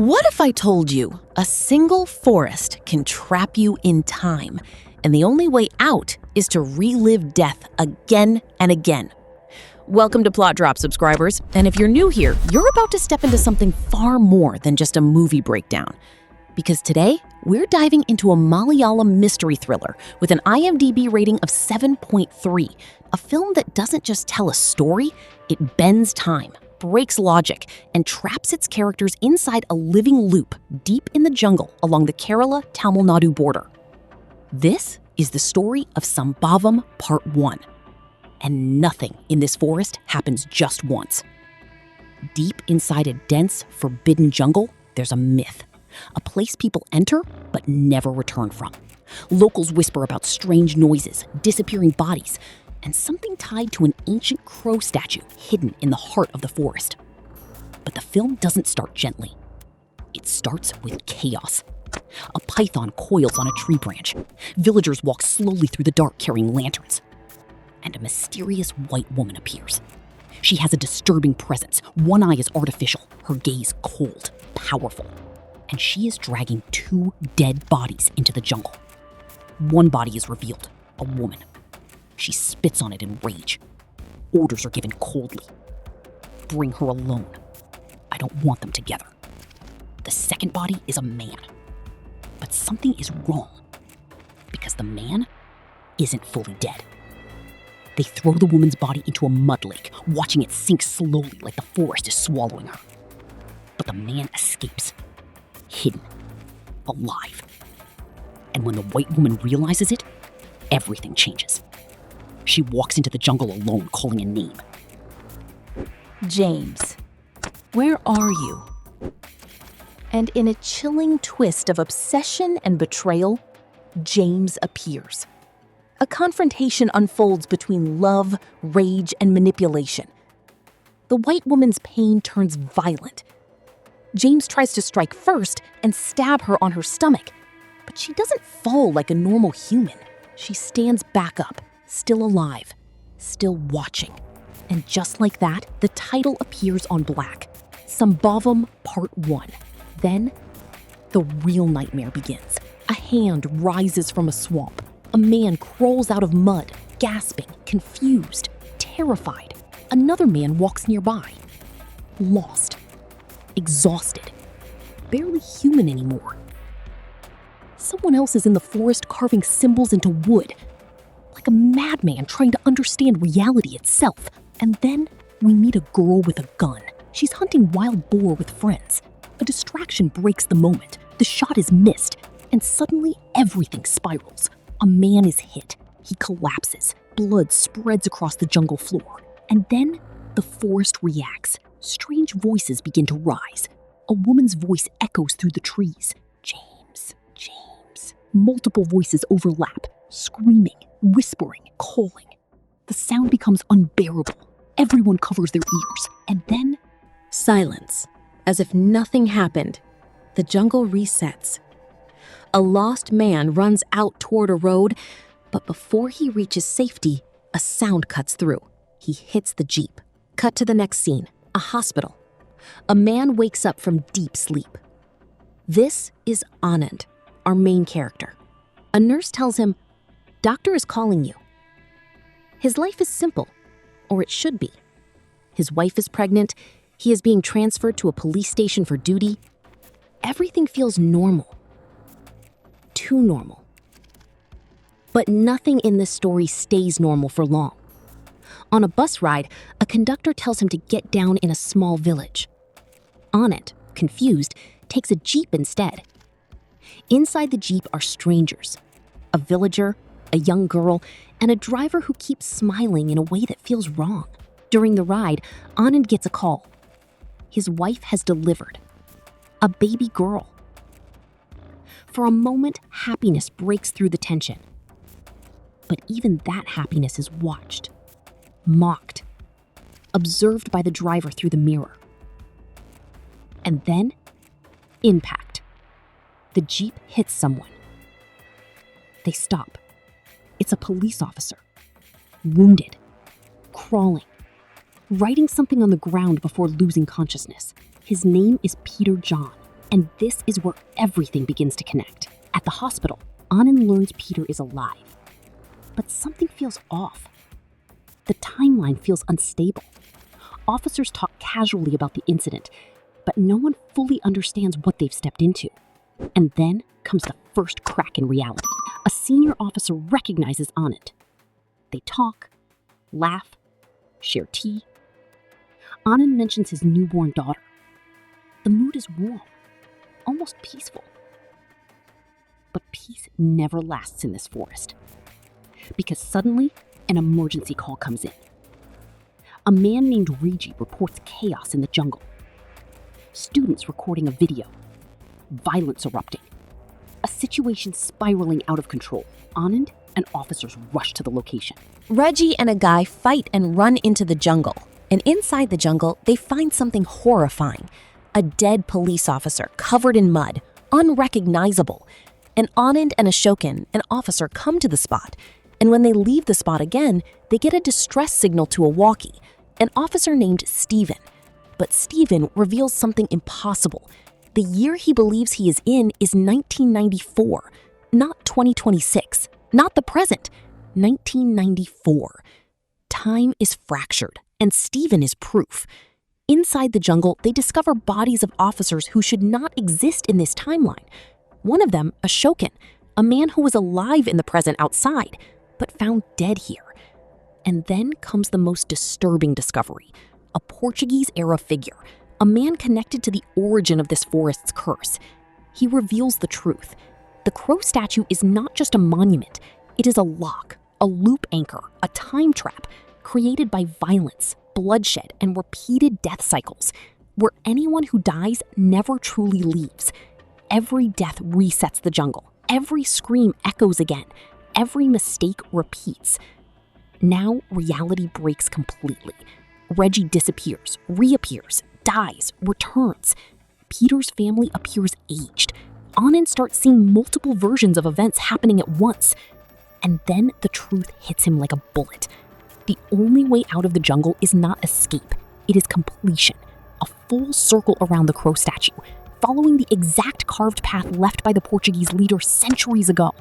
What if I told you a single forest can trap you in time, and the only way out is to relive death again and again? Welcome to Plot Drop, subscribers, and if you're new here, you're about to step into something far more than just a movie breakdown. Because today, we're diving into a Malayalam mystery thriller with an IMDb rating of 7.3, a film that doesn't just tell a story, it bends time, breaks logic, and traps its characters inside a living loop deep in the jungle along the Kerala-Tamil Nadu border. This is the story of Sambhavam Part 1. And nothing in this forest happens just once. Deep inside a dense, forbidden jungle, there's a myth. A place people enter but never return from. Locals whisper about strange noises, disappearing bodies, and something tied to an ancient crow statue hidden in the heart of the forest. But the film doesn't start gently. It starts with chaos. A python coils on a tree branch. Villagers walk slowly through the dark carrying lanterns. And a mysterious white woman appears. She has a disturbing presence. One eye is artificial, her gaze cold, powerful. And she is dragging two dead bodies into the jungle. One body is revealed, a woman. She spits on it in rage. Orders are given coldly. Bring her alone. I don't want them together. The second body is a man. But something is wrong. Because the man isn't fully dead. They throw the woman's body into a mud lake, watching it sink slowly like the forest is swallowing her. But the man escapes. Hidden. Alive. And when the white woman realizes it, everything changes. She walks into the jungle alone, calling a name. James, where are you? And in a chilling twist of obsession and betrayal, James appears. A confrontation unfolds between love, rage, and manipulation. The white woman's pain turns violent. James tries to strike first and stab her on her stomach, but she doesn't fall like a normal human. She stands back up, still alive, still watching. And just like that, the title appears on black. Sambhavam Part 1. Then, the real nightmare begins. A hand rises from a swamp. A man crawls out of mud, gasping, confused, terrified. Another man walks nearby. Lost. Exhausted. Barely human anymore. Someone else is in the forest carving symbols into wood. Like a madman trying to understand reality itself. And then we meet a girl with a gun. She's hunting wild boar with friends. A distraction breaks the moment. The shot is missed. And suddenly everything spirals. A man is hit. He collapses. Blood spreads across the jungle floor. And then the forest reacts. Strange voices begin to rise. A woman's voice echoes through the trees. James, James. Multiple voices overlap, screaming, whispering, calling. The sound becomes unbearable. Everyone covers their ears. And then, Silence. As if nothing happened. The jungle resets. A lost man runs out toward a road, but before he reaches safety, a sound cuts through. He hits the jeep. Cut to the next scene, a hospital. A man wakes up from deep sleep. This is Anand, our main character. A nurse tells him, "Doctor is calling you." His life is simple, or it should be. His wife is pregnant. He is being transferred to a police station for duty. Everything feels normal. Too normal. But nothing in this story stays normal for long. On a bus ride, a conductor tells him to get down in a small village. Anand, confused, takes a jeep instead. Inside the jeep are strangers. A villager, a young girl, and a driver who keeps smiling in a way that feels wrong. During the ride, Anand gets a call. His wife has delivered. A baby girl. For a moment, happiness breaks through the tension. But even that happiness is watched, mocked, observed by the driver through the mirror. And then, impact. The jeep hits someone. They stop. It's a police officer. Wounded. Crawling. Writing something on the ground before losing consciousness. His name is Peter John. And this is where everything begins to connect. At the hospital, Anand learns Peter is alive. But something feels off. The timeline feels unstable. Officers talk casually about the incident, but no one fully understands what they've stepped into. And then comes the first crack in reality. A senior officer recognizes Anand. They talk, laugh, share tea. Anand mentions his newborn daughter. The mood is warm, almost peaceful. But peace never lasts in this forest. Because suddenly, an emergency call comes in. A man named Reggie reports chaos in the jungle. Students recording a video. Violence erupting. A situation spiraling out of control. Anand and officers rush to the location. Reggie and a guy fight and run into the jungle. And inside the jungle, they find something horrifying. A dead police officer covered in mud, unrecognizable. And Anand and Ashokan, an officer, come to the spot. And when they leave the spot again, they get a distress signal to a walkie, an officer named Steven. But Steven reveals something impossible. The year he believes he is in is 1994, not 2026, not the present, 1994. Time is fractured, and Steven is proof. Inside the jungle, they discover bodies of officers who should not exist in this timeline. One of them, Ashokan, a man who was alive in the present outside, but found dead here. And then comes the most disturbing discovery, a Portuguese-era figure, a man connected to the origin of this forest's curse. He reveals the truth. The crow statue is not just a monument, it is a lock, a loop anchor, a time trap, created by violence, bloodshed, and repeated death cycles, where anyone who dies never truly leaves. Every death resets the jungle. Every scream echoes again. Every mistake repeats. Now, reality breaks completely. Reggie disappears, reappears, dies, returns. Peter's family appears aged. Anand starts seeing multiple versions of events happening at once. And then the truth hits him like a bullet. The only way out of the jungle is not escape. It is completion. A full circle around the crow statue, following the exact carved path left by the Portuguese leader centuries ago.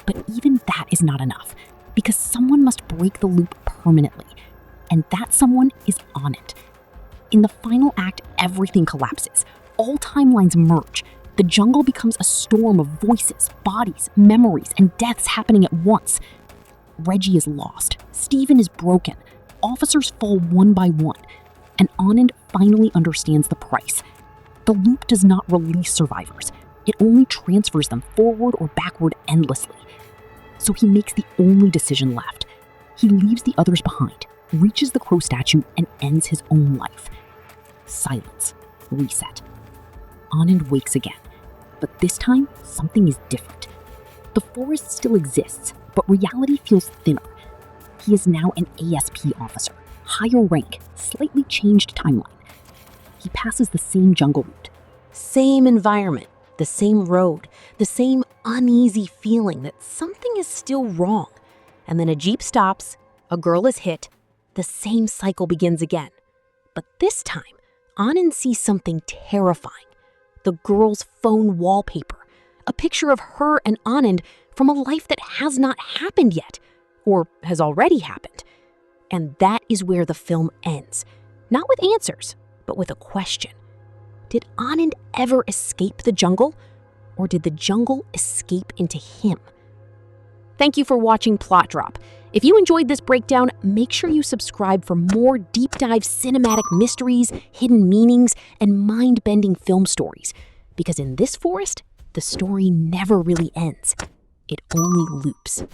But even that is not enough, because someone must break the loop permanently. And that someone is Anand. In the final act, everything collapses. All timelines merge. The jungle becomes a storm of voices, bodies, memories, and deaths happening at once. Reggie is lost. Steven is broken. Officers fall one by one. And Anand finally understands the price. The loop does not release survivors. It only transfers them forward or backward endlessly. So he makes the only decision left. He leaves the others behind, reaches the crow statue, and ends his own life. Silence. Reset. Anand wakes again. But this time, something is different. The forest still exists, but reality feels thinner. He is now an ASP officer, higher rank, slightly changed timeline. He passes the same jungle route. Same environment, the same road, the same uneasy feeling that something is still wrong. And then a jeep stops, a girl is hit, the same cycle begins again. But this time, Anand sees something terrifying. The girl's phone wallpaper, a picture of her and Anand from a life that has not happened yet, or has already happened. And that is where the film ends. Not with answers, but with a question. Did Anand ever escape the jungle, or did the jungle escape into him? Thank you for watching Plot Drop. If you enjoyed this breakdown, make sure you subscribe for more deep dive cinematic mysteries, hidden meanings, and mind-bending film stories. Because in this forest, the story never really ends. It only loops.